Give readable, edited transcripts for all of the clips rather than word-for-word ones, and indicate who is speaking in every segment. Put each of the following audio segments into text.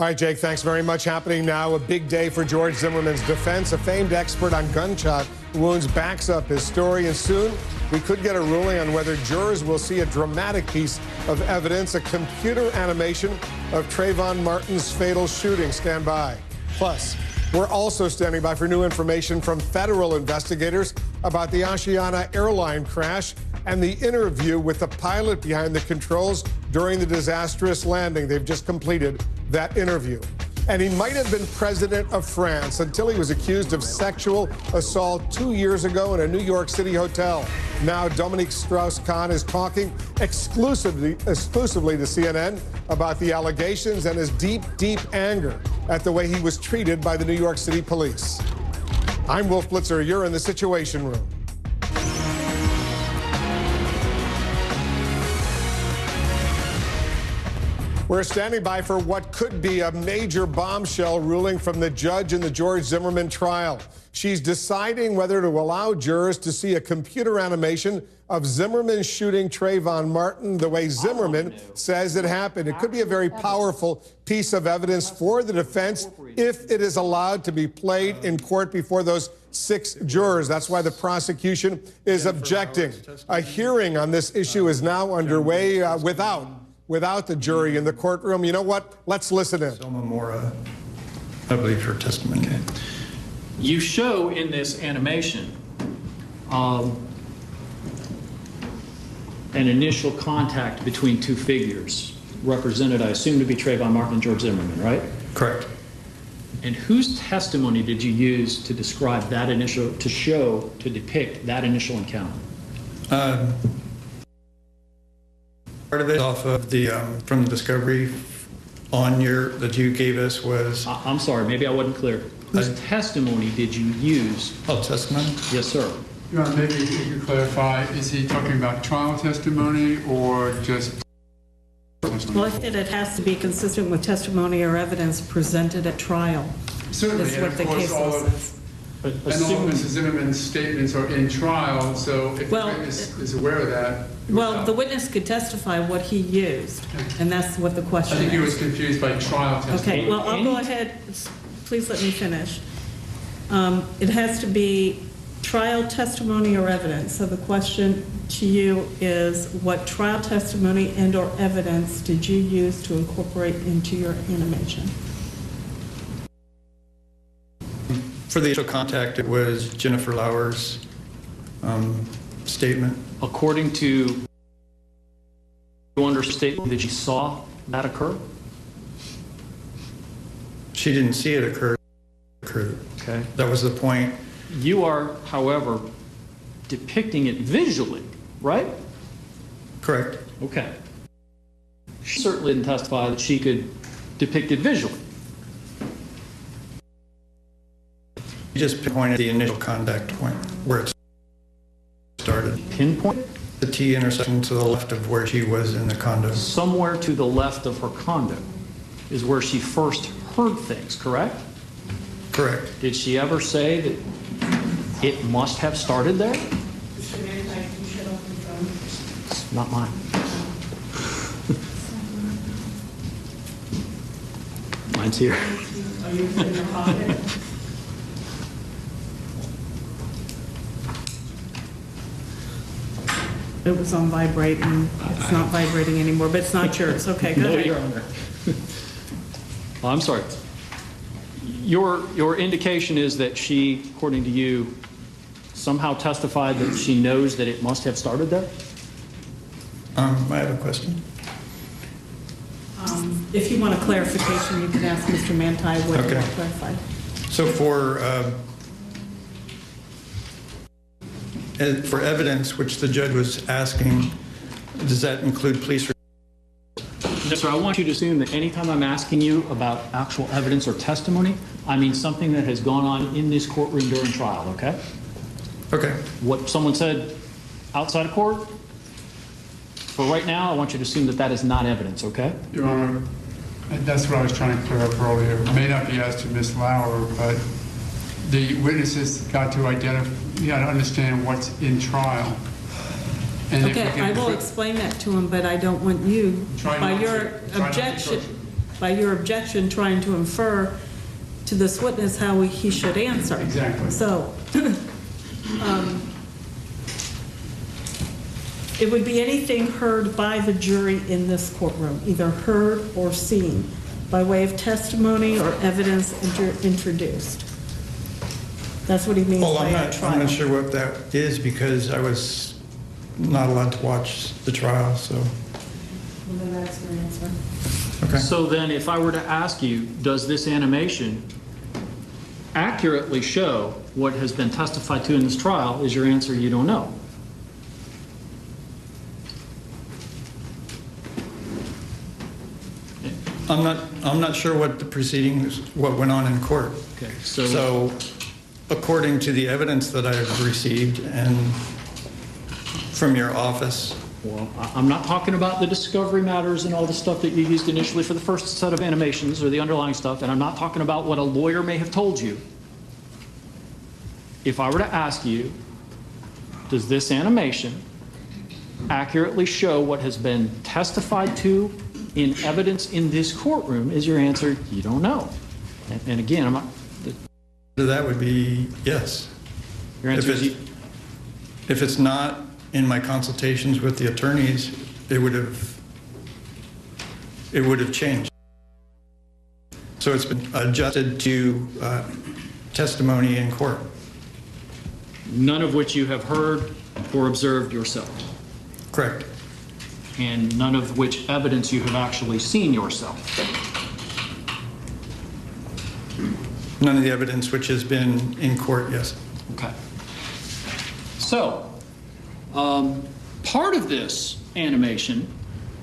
Speaker 1: All right, Jake, thanks very much. Happening now, a big day for George Zimmerman's defense. A famed expert on gunshot wounds backs up his story, and soon we could get a ruling on whether jurors will see a dramatic piece of evidence, a computer animation of Trayvon Martin's fatal shooting. Stand by. Plus, we're also standing by for new information from federal investigators about the Asiana airline crash and the interview with the pilot behind the controls during the disastrous landing. They've just completed that interview. And he might have been president of France until he was accused of sexual assault 2 years ago in a New York City hotel. Now Dominique Strauss-Kahn is talking exclusively to CNN about the allegations and his deep, deep anger at the way he was treated by the New York City police. I'm Wolf Blitzer. You're in the Situation Room. We're standing by for what could be a major bombshell ruling from the judge in the George Zimmerman trial. She's deciding whether to allow jurors to see a computer animation of Zimmerman shooting Trayvon Martin the way Zimmerman says it happened. It could be a very powerful piece of evidence for the defense if it is allowed to be played in court before those 6 jurors. That's why the prosecution is objecting. A hearing on this issue is now underway without the jury in the courtroom. You know what? Let's listen in.
Speaker 2: Selma Mora, I believe her testimony. Okay.
Speaker 3: You show in this animation an initial contact between 2 figures, represented, I assume, to be Trayvon Martin and George Zimmerman, right?
Speaker 2: Correct.
Speaker 3: And whose testimony did you use to describe that initial, to depict that initial encounter?
Speaker 2: Part of it off of the from the discovery that you gave us was.
Speaker 3: I'm sorry, maybe I wasn't clear. Whose testimony did you use?
Speaker 2: Oh, testimony?
Speaker 3: Yes, sir.
Speaker 4: Your Honor, maybe you could clarify, is he talking about trial testimony or just testimony?
Speaker 5: Well, I think it has to be consistent with testimony or evidence presented at trial.
Speaker 4: Certainly,
Speaker 5: That's
Speaker 4: and
Speaker 5: what
Speaker 4: of
Speaker 5: the
Speaker 4: course
Speaker 5: case law says.
Speaker 4: and all of Mrs. Zimmerman's statements are in trial, so if the witness is aware of that.
Speaker 5: Well, the witness could testify what he used, and that's what the question is.
Speaker 4: I think he was confused by trial testimony.
Speaker 5: Okay, well, I'll go ahead. Please let me finish. It has to be trial testimony or evidence. So the question to you is, what trial testimony and or evidence did you use to incorporate into your animation?
Speaker 2: For the initial contact, it was Jennifer Lauer's statement.
Speaker 3: According to your understatement that you saw that occur?
Speaker 2: She didn't see it occur.
Speaker 3: Okay.
Speaker 2: That was the point.
Speaker 3: You are, however, depicting it visually, right?
Speaker 2: Correct.
Speaker 3: Okay. She certainly didn't testify that she could depict it visually.
Speaker 2: You just pinpointed the initial contact point where it started.
Speaker 3: Pinpoint?
Speaker 2: The T intersection to the left of where she was in the condo.
Speaker 3: Somewhere to the left of her condo is where she first heard things, correct?
Speaker 2: Correct.
Speaker 3: Did she ever say that it must have started there? It's not mine. Mine's here.
Speaker 5: Are you in your pocket? It was on vibrate, and it's not vibrating anymore, but it's not yours. Okay, go
Speaker 3: No,
Speaker 5: ahead.
Speaker 3: Your Honor. Oh, I'm sorry. Your indication is that she, according to you, somehow testified that she knows that it must have started there?
Speaker 2: I have a question.
Speaker 5: If you want a clarification, you can ask Mr. Manti what you want clarified.
Speaker 2: So for evidence, which the judge was asking, does that include police?
Speaker 3: No, sir, I want you to assume that anytime I'm asking you about actual evidence or testimony, I mean something that has gone on in this courtroom during trial, okay?
Speaker 2: Okay.
Speaker 3: What someone said outside of court, for right now, I want you to assume that that is not evidence, okay?
Speaker 4: Your Honor, that's what I was trying to clear up earlier. It may not be asked to Ms. Lauer, but the witnesses got to identify, you got to understand what's in trial. And
Speaker 5: Okay, I will explain that to him, but I don't want you, by your objection. by your objection, trying to infer to this witness how he should answer.
Speaker 4: Exactly.
Speaker 5: So, it would be anything heard by the jury in this courtroom, either heard or seen, by way of testimony or evidence introduced. That's what he means
Speaker 2: Well,
Speaker 5: by a trial.
Speaker 2: I'm not sure what that is because I was not allowed to watch the trial, so.
Speaker 5: Well, then that's your answer.
Speaker 2: Okay.
Speaker 3: So then if I were to ask you, does this animation accurately show what has been testified to in this trial, is your answer you don't know?
Speaker 2: I'm not sure what the proceedings, what went on in court.
Speaker 3: Okay,
Speaker 2: So according to the evidence that I've received and from your office,
Speaker 3: well, I'm not talking about the discovery matters and all the stuff that you used initially for the first set of animations or the underlying stuff, and I'm not talking about what a lawyer may have told you. If I were to ask you, does this animation accurately show what has been testified to in evidence in this courtroom, is your answer you don't know? And again, I'm not...
Speaker 2: that would be yes.
Speaker 3: Your answer is...
Speaker 2: If it's not in my consultations with the attorneys, it would have changed. So it's been adjusted to testimony in court.
Speaker 3: None of which you have heard or observed yourself.
Speaker 2: Correct.
Speaker 3: And none of which evidence you have actually seen yourself.
Speaker 2: None of the evidence which has been in court, yes.
Speaker 3: Okay. So, part of this animation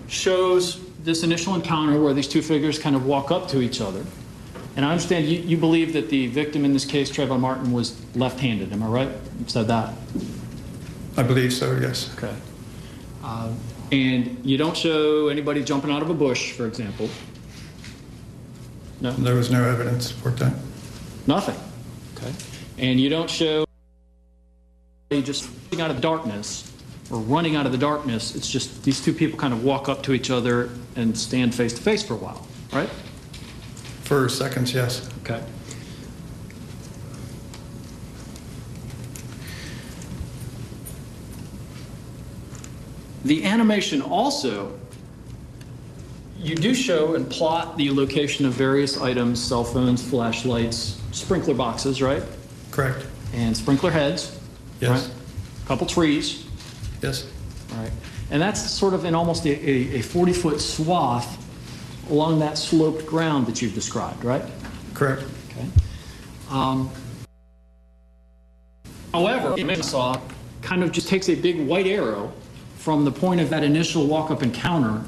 Speaker 3: shows this initial encounter where these two figures kind of walk up to each other. And I understand you believe that the victim in this case, Trayvon Martin, was left-handed. Am I right? You've said that?
Speaker 2: I believe so, yes.
Speaker 3: Okay. And you don't show anybody jumping out of a bush, for example. No?
Speaker 2: There was no evidence to support that.
Speaker 3: Nothing. Okay. And you don't show just running out of darkness or running out of the darkness. It's just these two people kind of walk up to each other and stand face to face for a while, right?
Speaker 2: For seconds, yes.
Speaker 3: Okay. The animation also, you do show and plot the location of various items, cell phones, flashlights, sprinkler boxes, right?
Speaker 2: Correct.
Speaker 3: And sprinkler heads.
Speaker 2: Yes.
Speaker 3: Right? A couple trees.
Speaker 2: Yes.
Speaker 3: Right. And that's sort of in almost a 40-foot swath along that sloped ground that you've described, right?
Speaker 2: Correct.
Speaker 3: Okay. However, the image I saw kind of just takes a big white arrow from the point of that initial walk-up encounter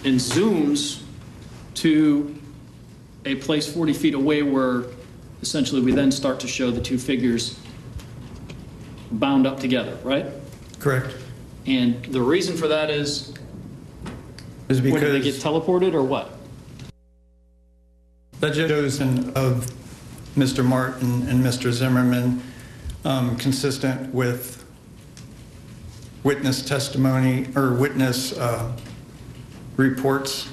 Speaker 3: and zooms to a place 40 feet away where essentially we then start to show the two figures bound up together, right?
Speaker 2: Correct.
Speaker 3: And the reason for that is
Speaker 2: Is
Speaker 3: when
Speaker 2: because
Speaker 3: they get teleported or what?
Speaker 2: that shows of Mr. Martin and Mr. Zimmerman consistent with witness testimony or witness reports,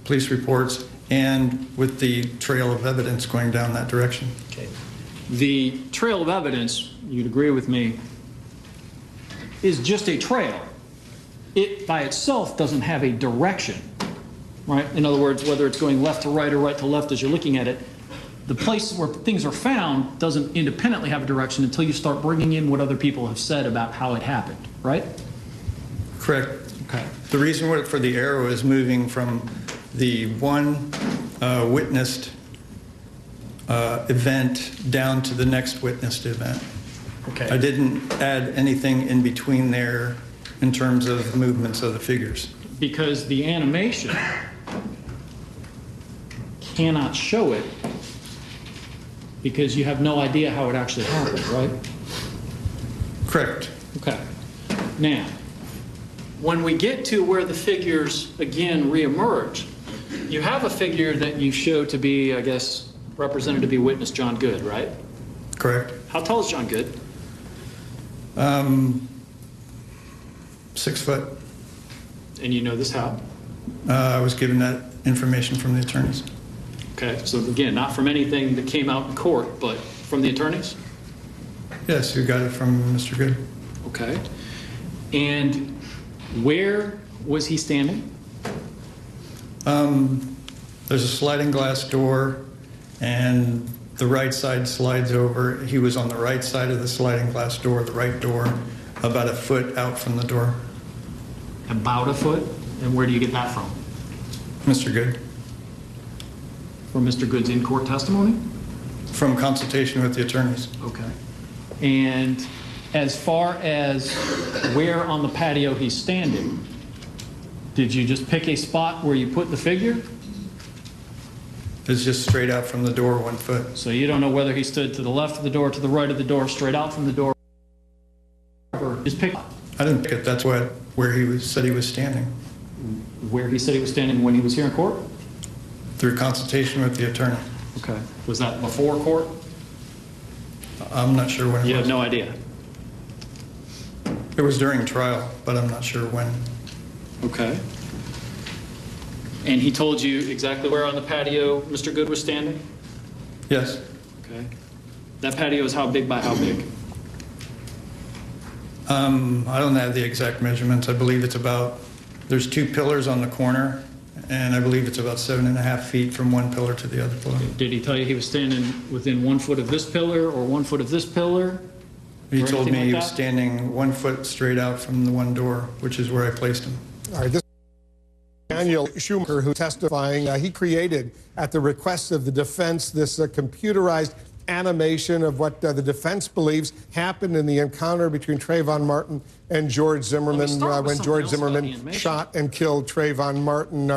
Speaker 2: police reports, and with the trail of evidence going down that direction.
Speaker 3: Okay. The trail of evidence, you'd agree with me, is just a trail. It by itself doesn't have a direction, right? In other words, whether it's going left to right or right to left as you're looking at it, the place where things are found doesn't independently have a direction until you start bringing in what other people have said about how it happened, right?
Speaker 2: Correct.
Speaker 3: Okay.
Speaker 2: The reason for the arrow is moving from the one witnessed event down to the next witnessed event.
Speaker 3: Okay.
Speaker 2: I didn't add anything in between there in terms of movements of the figures.
Speaker 3: Because the animation cannot show it because you have no idea how it actually happened, right?
Speaker 2: Correct.
Speaker 3: Okay. Now, when we get to where the figures again reemerge, you have a figure that you show to be, I guess, represented to be witness John Good, right?
Speaker 2: Correct.
Speaker 3: How tall is John Good?
Speaker 2: 6 foot.
Speaker 3: And you know this how?
Speaker 2: I was given that information from the attorneys.
Speaker 3: Okay, so again, not from anything that came out in court, but from the attorneys?
Speaker 2: Yes, you got it from Mr. Good.
Speaker 3: Okay. And where was he standing?
Speaker 2: There's a sliding glass door, and the right side slides over. He was on the right side of the sliding glass door, the right door, about a foot out from the door.
Speaker 3: About a foot? And where do you get that from?
Speaker 2: Mr. Good.
Speaker 3: From Mr. Good's in-court testimony?
Speaker 2: From consultation with the attorneys.
Speaker 3: Okay. And as far as where on the patio he's standing, did you just pick a spot where you put the figure?
Speaker 2: It's just straight out from the door, 1 foot.
Speaker 3: So you don't know whether he stood to the left of the door, to the right of the door, straight out from the door, or just pick
Speaker 2: I didn't pick it. That's where he said he was standing.
Speaker 3: where he said he was standing when he was here in court?
Speaker 2: Through consultation with the attorney.
Speaker 3: Okay. Was that before court?
Speaker 2: I'm not sure when it
Speaker 3: You have
Speaker 2: was.
Speaker 3: no idea.
Speaker 2: It was during trial, but I'm not sure when.
Speaker 3: Okay. And he told you exactly where on the patio Mr. Good was standing?
Speaker 2: Yes.
Speaker 3: Okay. That patio is how big by how big?
Speaker 2: I don't have the exact measurements. I believe it's there's 2 pillars on the corner, and I believe it's about 7.5 feet from one pillar to the other pillar.
Speaker 3: Did he tell you he was standing within 1 foot of this pillar or 1 foot of this pillar?
Speaker 2: He
Speaker 3: Or
Speaker 2: told
Speaker 3: anything
Speaker 2: me
Speaker 3: like
Speaker 2: he was
Speaker 3: that?
Speaker 2: standing 1 foot straight out from the one door, which is where I placed him.
Speaker 1: All right, this Daniel Schumacher, who testifying, he created at the request of the defense this computerized animation of what the defense believes happened in the encounter between Trayvon Martin and George Zimmerman when George Zimmerman shot and killed Trayvon Martin.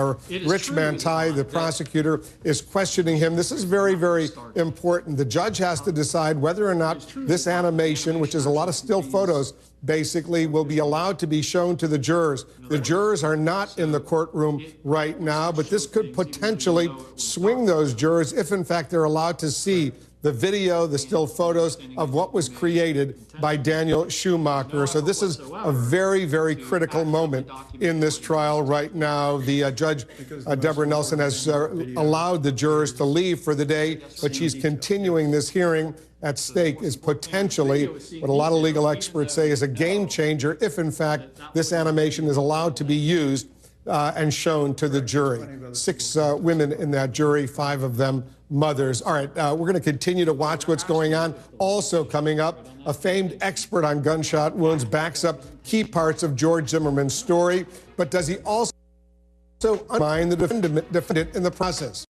Speaker 1: Rich Manti, the prosecutor, is questioning him. This is very, very important. The judge has to decide whether or not this animation, which is a lot of still photos, basically will be allowed to be shown to the jurors. The jurors are not in the courtroom right now, but this could potentially swing those jurors if, in fact, they're allowed to see the video, the still photos of what was created by Daniel Schumacher. So this is a very, very critical moment in this trial right now. The judge, Deborah Nelson, has allowed the jurors to leave for the day, but she's continuing this hearing. At stake is potentially what a lot of legal experts say is a game changer if, in fact, this animation is allowed to be used and shown to the jury. 6 women in that jury, 5 of them mothers. All right, we're going to continue to watch what's going on. Also coming up, a famed expert on gunshot wounds backs up key parts of George Zimmerman's story, but does he also undermine the defendant in the process?